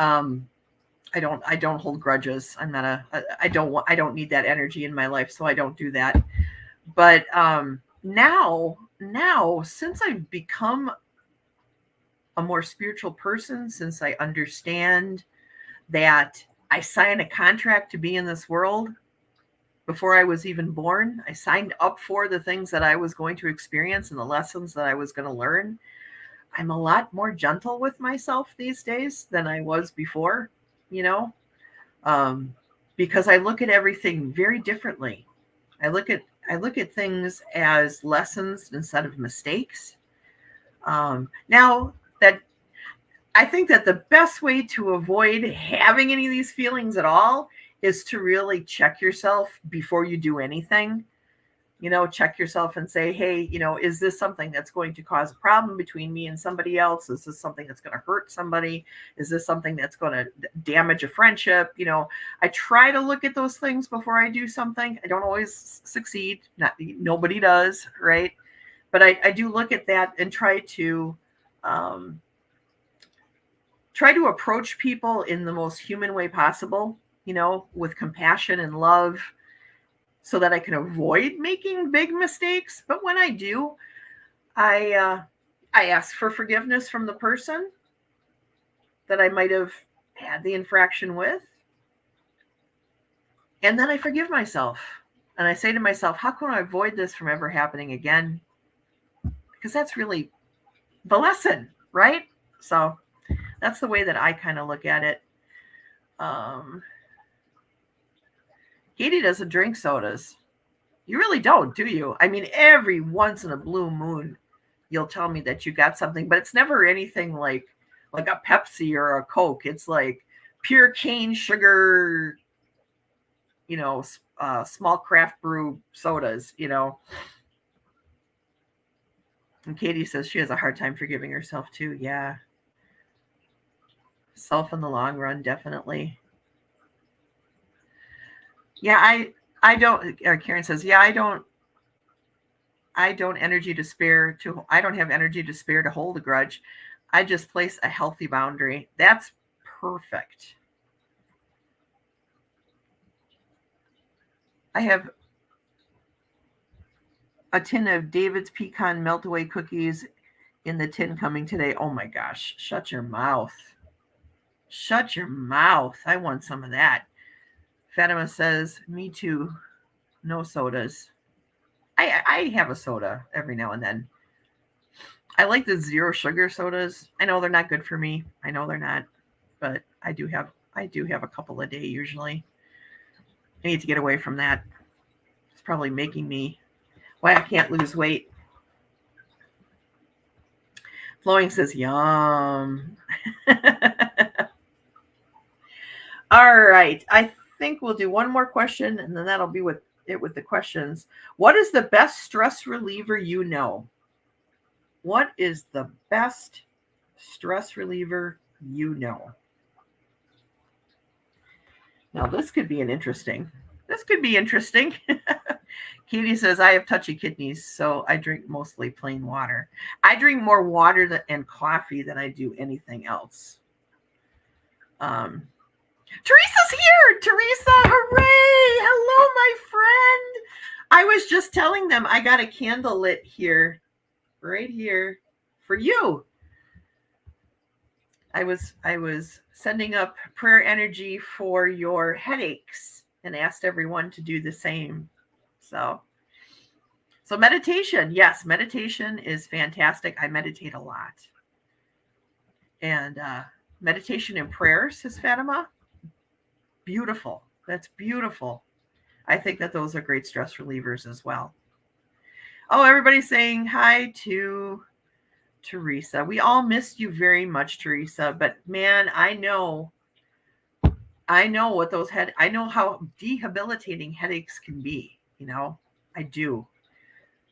don't hold grudges. I don't need that energy in my life, so I don't do that. But now, since I've become a more spiritual person, since I understand that I signed a contract to be in this world before I was even born, I signed up for the things that I was going to experience and the lessons that I was going to learn. I'm a lot more gentle with myself these days than I was before, because I look at everything very differently. I look at things as lessons instead of mistakes. Now that I think that the best way to avoid having any of these feelings at all is to really check yourself before you do anything. Check yourself and say, hey, is this something that's going to cause a problem between me and somebody else? Is this something that's going to hurt somebody? Is this something that's going to damage a friendship? I try to look at those things before I do something. I don't always succeed. Nobody does, right? But I do look at that and try to approach people in the most human way possible, with compassion and love, so that I can avoid making big mistakes. But when I do, I ask for forgiveness from the person that I might have had the infraction with. And then I forgive myself. And I say to myself, how can I avoid this from ever happening again? Because that's really the lesson, right? So that's the way that I kind of look at it. Katie doesn't drink sodas. You really don't, do you? I mean, every once in a blue moon, you'll tell me that you got something, but it's never anything like a Pepsi or a Coke. It's like pure cane sugar, small craft brew sodas, And Katie says she has a hard time forgiving herself too. Yeah. Self in the long run, definitely. Yeah, I don't. Karen says, yeah, I don't have energy to spare to hold a grudge. I just place a healthy boundary. That's perfect. I have a tin of David's pecan melt-away cookies in the tin coming today. Oh my gosh, shut your mouth. Shut your mouth. I want some of that. Fatima says, me too. No sodas. I have a soda every now and then. I like the zero sugar sodas. I know they're not good for me. I know they're not, but I do have a couple a day usually. I need to get away from that. It's probably making me why I can't lose weight. Flowing says, yum. All right. I think we'll do one more question and then that'll be with the questions. What is the best stress reliever you know? What is the best stress reliever you know? Now, this could be interesting. Katie says, I have touchy kidneys, so I drink mostly plain water. I drink more water and coffee than I do anything else. Teresa's here. Teresa, hooray. Hello, my friend. I was just telling them I got a candle lit here, right here, for you. I was sending up prayer energy for your headaches and asked everyone to do the same. So meditation, yes, meditation is fantastic. I meditate a lot. And meditation and prayer, says Fatima. Beautiful. That's beautiful. I think that those are great stress relievers as well. Oh, everybody's saying hi to Teresa. We all missed you very much, Teresa. But man, I know what I know how debilitating headaches can be. I do.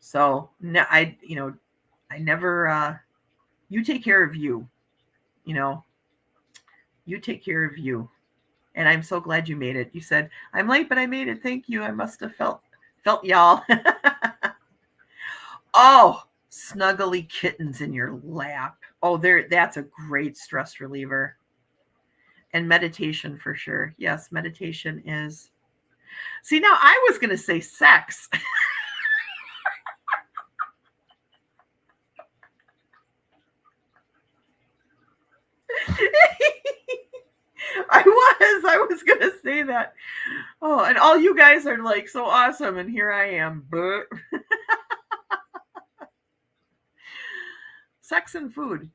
So I never. You take care of you. You take care of you. And I'm so glad you made it. You said, I'm late, but I made it. Thank you. I must have felt y'all. Oh, snuggly kittens in your lap. Oh, that's a great stress reliever. And meditation for sure. Yes, meditation is. See, now I was going to say sex. I was going to say that. Oh, and all you guys are like so awesome. And here I am. Sex and food.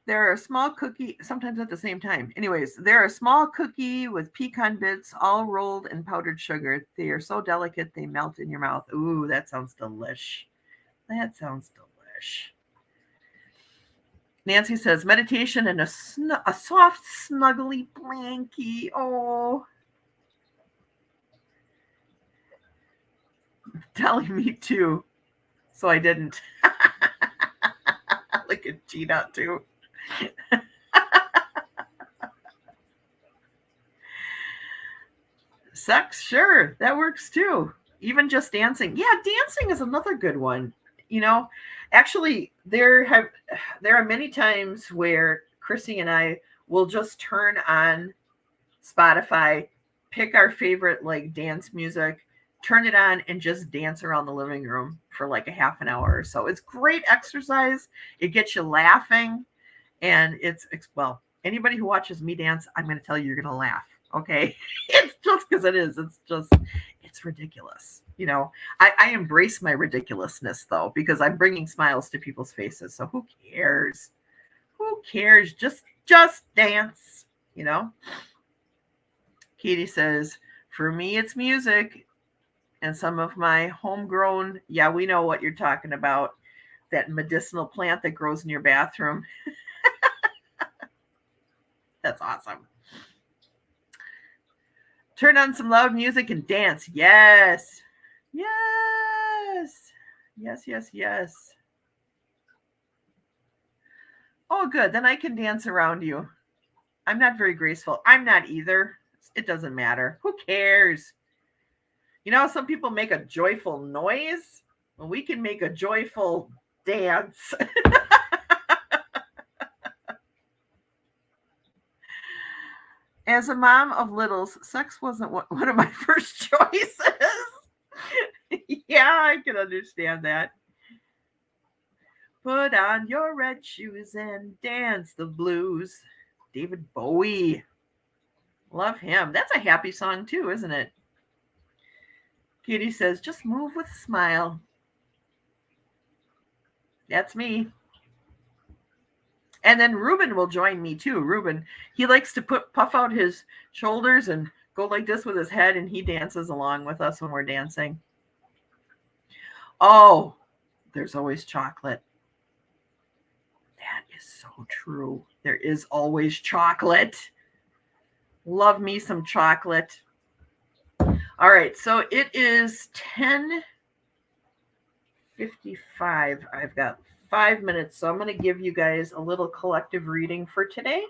There are a small cookie, sometimes at the same time. Anyways, they're a small cookie with pecan bits all rolled in powdered sugar. They are so delicate they melt in your mouth. Ooh, that sounds delish. That sounds delish. Nancy says, meditation and a soft, snuggly blankie. Oh. Telling me too. So I didn't. Look at Gina too. Sex, sure, that works too. Even just dancing. Yeah, dancing is another good one. Actually, there are many times where Chrissy and I will just turn on Spotify, pick our favorite like dance music, turn it on, and just dance around the living room for like a half an hour or so. It's great exercise. It gets you laughing, and it's well, anybody who watches me dance, I'm going to tell you're going to laugh. Okay, it's just because it is. It's ridiculous. I embrace my ridiculousness though, because I'm bringing smiles to people's faces. So who cares? Who cares? Just dance. Katie says, for me, it's music and some of my homegrown. Yeah, we know what you're talking about. That medicinal plant that grows in your bathroom. That's awesome. Turn on some loud music and dance. Yes. Yes. Yes, yes, yes. Oh, good. Then I can dance around you. I'm not very graceful. I'm not either. It doesn't matter. Who cares? Some people make a joyful noise. Well, we can make a joyful dance. As a mom of littles, sex wasn't one of my first choices. Yeah, I can understand that. Put on your red shoes and dance the blues. David Bowie. Love him. That's a happy song too, isn't it? Katie says, just move with a smile. That's me. And then Ruben will join me too. Ruben, he likes to puff out his shoulders and go like this with his head, and he dances along with us when we're dancing. Oh, there's always chocolate. That is so true. There is always chocolate. Love me some chocolate. All right, so it is 10:55. I've got 5 minutes, so I'm going to give you guys a little collective reading for today.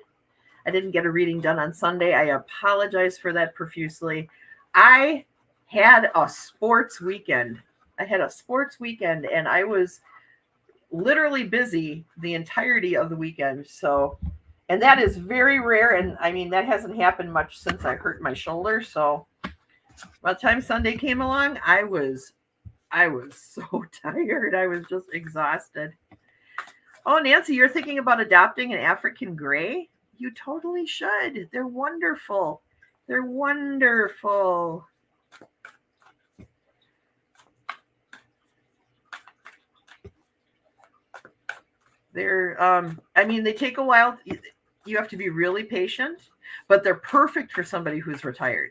I didn't get a reading done on Sunday. I apologize for that profusely. I had a sports weekend. And I was literally busy the entirety of the weekend. So, and that is very rare. And I mean, that hasn't happened much since I hurt my shoulder. So by the time Sunday came along, I was so tired. I was just exhausted. Oh, Nancy, you're thinking about adopting an African gray? You totally should. They're wonderful. They're wonderful. They're, I mean, they take a while. You have to be really patient, but they're perfect for somebody who's retired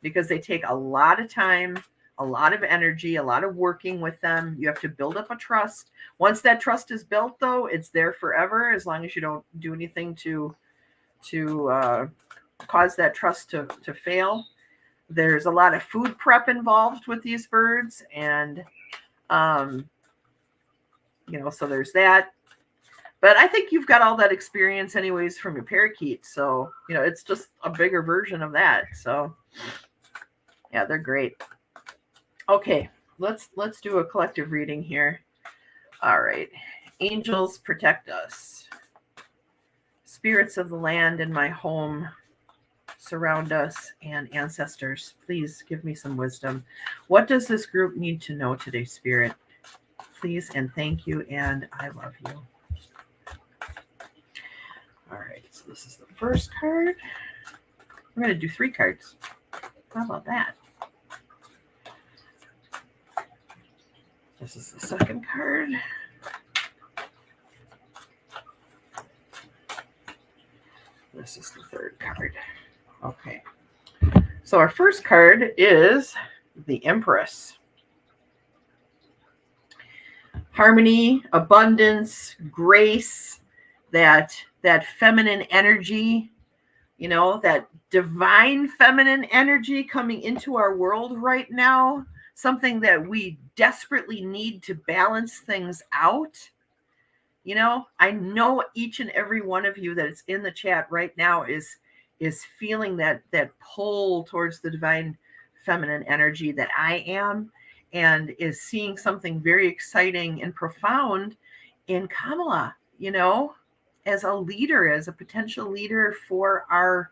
because they take a lot of time, a lot of energy, a lot of working with them. You have to build up a trust. Once that trust is built, though, it's there forever as long as you don't do anything to cause that trust to fail. There's a lot of food prep involved with these birds, and so there's that. But I think you've got all that experience anyways from your parakeet, so it's just a bigger version of that. So yeah, they're great. Okay, let's do a collective reading here. All right, angels protect us. Spirits of the land and my home surround us, and ancestors, please give me some wisdom. What does this group need to know today, Spirit? Please and thank you, and I love you. All right, so this is the first card. We're going to do 3 cards. How about that? This is the second card. This is the third card. Okay. So our first card is the Empress. Harmony, abundance, grace, that feminine energy, that divine feminine energy coming into our world right now, something that we desperately need to balance things out. I know each and every one of you that is in the chat right now is feeling that pull towards the divine feminine energy that I am, and is seeing something very exciting and profound in Kamala, as a leader, as a potential leader for our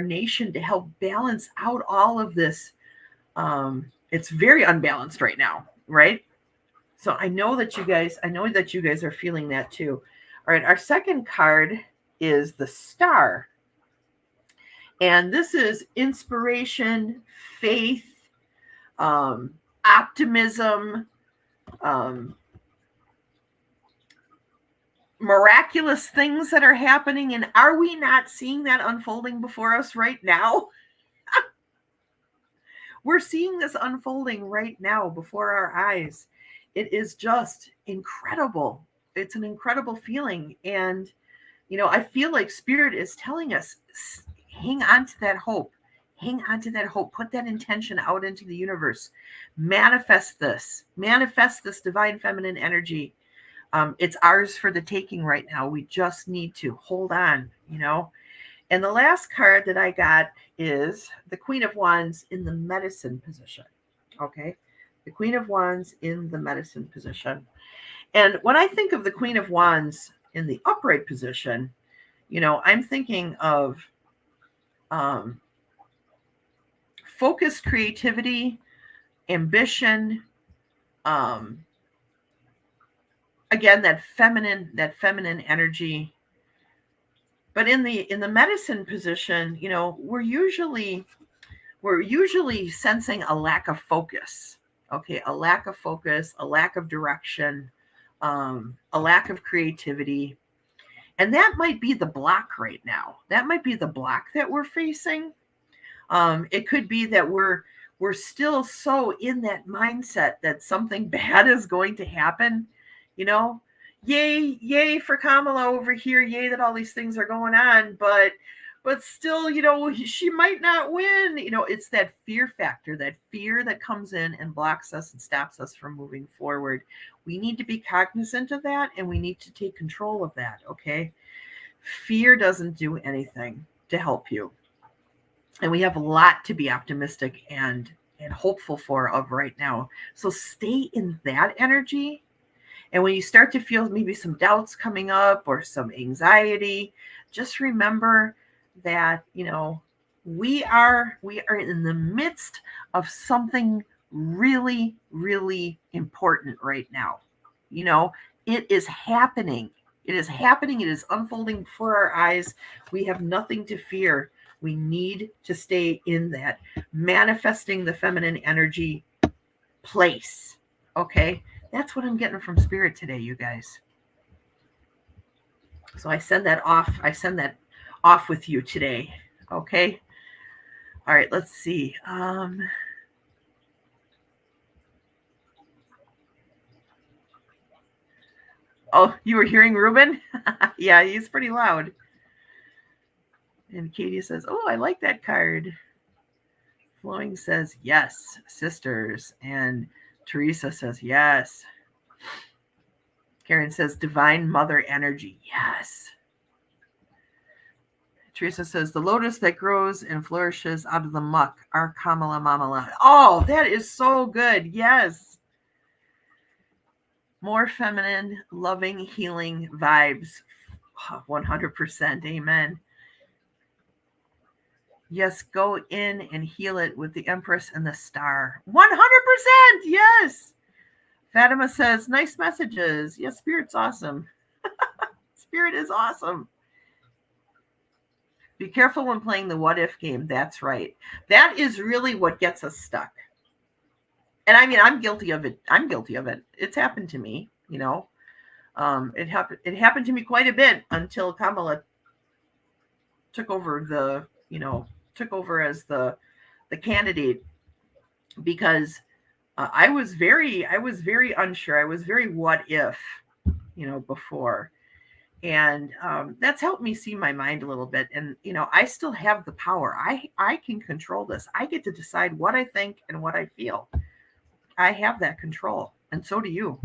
nation to help balance out all of this. It's very unbalanced right now, right? So I know that you guys are feeling that too. All right, our second card is the Star. And this is inspiration, faith, optimism, miraculous things that are happening. And are we not seeing that unfolding before us right now? We're seeing this unfolding right now before our eyes. It is just incredible. It's an incredible feeling. And, I feel like Spirit is telling us, hang on to that hope. Hang on to that hope. Put that intention out into the universe. Manifest this divine feminine energy. It's ours for the taking right now. We just need to hold on, And the last card that I got is the Queen of Wands in the medicine position. Okay. The Queen of Wands in the medicine position. And when I think of the Queen of Wands in the upright position, I'm thinking of focused creativity, ambition, Again, that feminine energy. But in the medicine position, we're usually sensing a lack of focus. Okay, a lack of focus, a lack of direction, a lack of creativity. And that might be the block right now. That might be the block that we're facing. It could be that we're still so in that mindset that something bad is going to happen. Yay for Kamala over here. Yay that all these things are going on. But still, she might not win. It's that fear factor, that fear that comes in and blocks us and stops us from moving forward. We need to be cognizant of that, and we need to take control of that, okay? Fear doesn't do anything to help you. And we have a lot to be optimistic and hopeful of right now. So stay in that energy. And when you start to feel maybe some doubts coming up or some anxiety, just remember that, we are in the midst of something really, really important right now. It is happening. It is happening. It is unfolding before our eyes. We have nothing to fear. We need to stay in that manifesting the feminine energy place. Okay? That's what I'm getting from Spirit today, you guys. So I send that off with you today. Okay? All right, let's see. Oh, you were hearing Ruben? Yeah, he's pretty loud. And Katie says, oh, I like that card. Flowing says, yes, sisters. And Teresa says, yes. Karen says, divine mother energy. Yes. Teresa says, the lotus that grows and flourishes out of the muck, our Kamala Mamala. Oh, that is so good. Yes. More feminine, loving, healing vibes. 100%. Amen. Yes, go in and heal it with the Empress and the Star. 100%. Yes. Fatima says, nice messages. Yes, Spirit's awesome. Spirit is awesome. Be careful when playing the what if game. That's right. That is really what gets us stuck. And I mean, I'm guilty of it. It's happened to me, It happened to me quite a bit until Kamala took over as the candidate, because I was very unsure. I was very what if, before. And that's helped me see my mind a little bit. And, I still have the power. I can control this. I get to decide what I think and what I feel. I have that control. And so do you.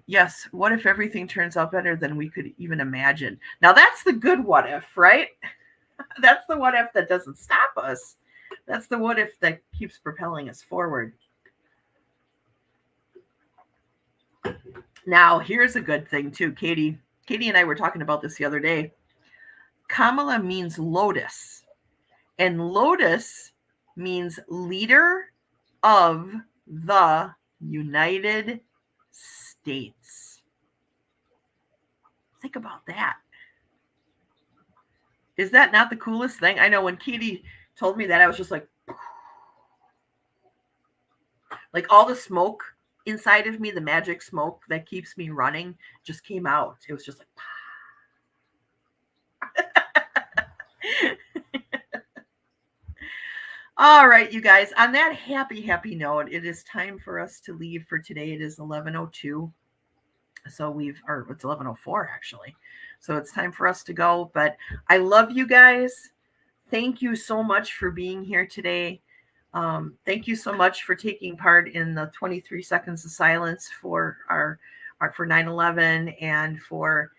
Yes. What if everything turns out better than we could even imagine? Now that's the good what if, right? That's the what if that doesn't stop us. That's the what if that keeps propelling us forward. Now, here's a good thing too, Katie. Katie and I were talking about this the other day. Kamala means lotus, and lotus means leader of the United States. Think about that. Is that not the coolest thing? I know when Katie told me that, I was just like all the smoke inside of me, the magic smoke that keeps me running, just came out. It was just like, all right, you guys, on that happy note, it is time for us to leave for today. It is 11:02. So it's 11:04 actually. So it's time for us to go, but I love you guys. Thank you so much for being here today. Thank you so much for taking part in the 23 seconds of silence for for 9/11 and for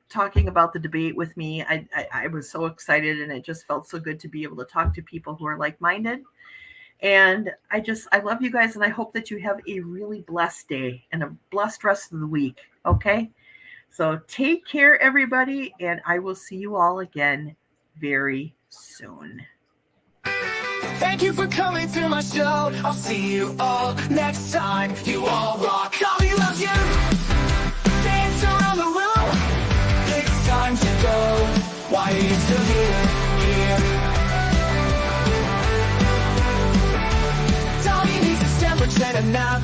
talking about the debate with me. I was so excited, and it just felt so good to be able to talk to people who are like-minded. And I love you guys, and I hope that you have a really blessed day and a blessed rest of the week. Okay? So take care, everybody, and I will see you all again very soon. Thank you for coming to my show. I'll see you all next time. You all rock. Tommy loves you. Dance around the room. It's time to go. Why are you still here? Tommy needs a sandwich and a nap.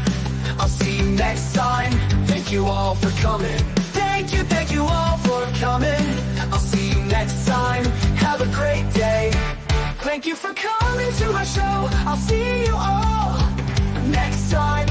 I'll see you next time. Thank you all for coming. Thank you all for coming. I'll see you next time. Have a great day. Thank you for coming to my show. I'll see you all next time.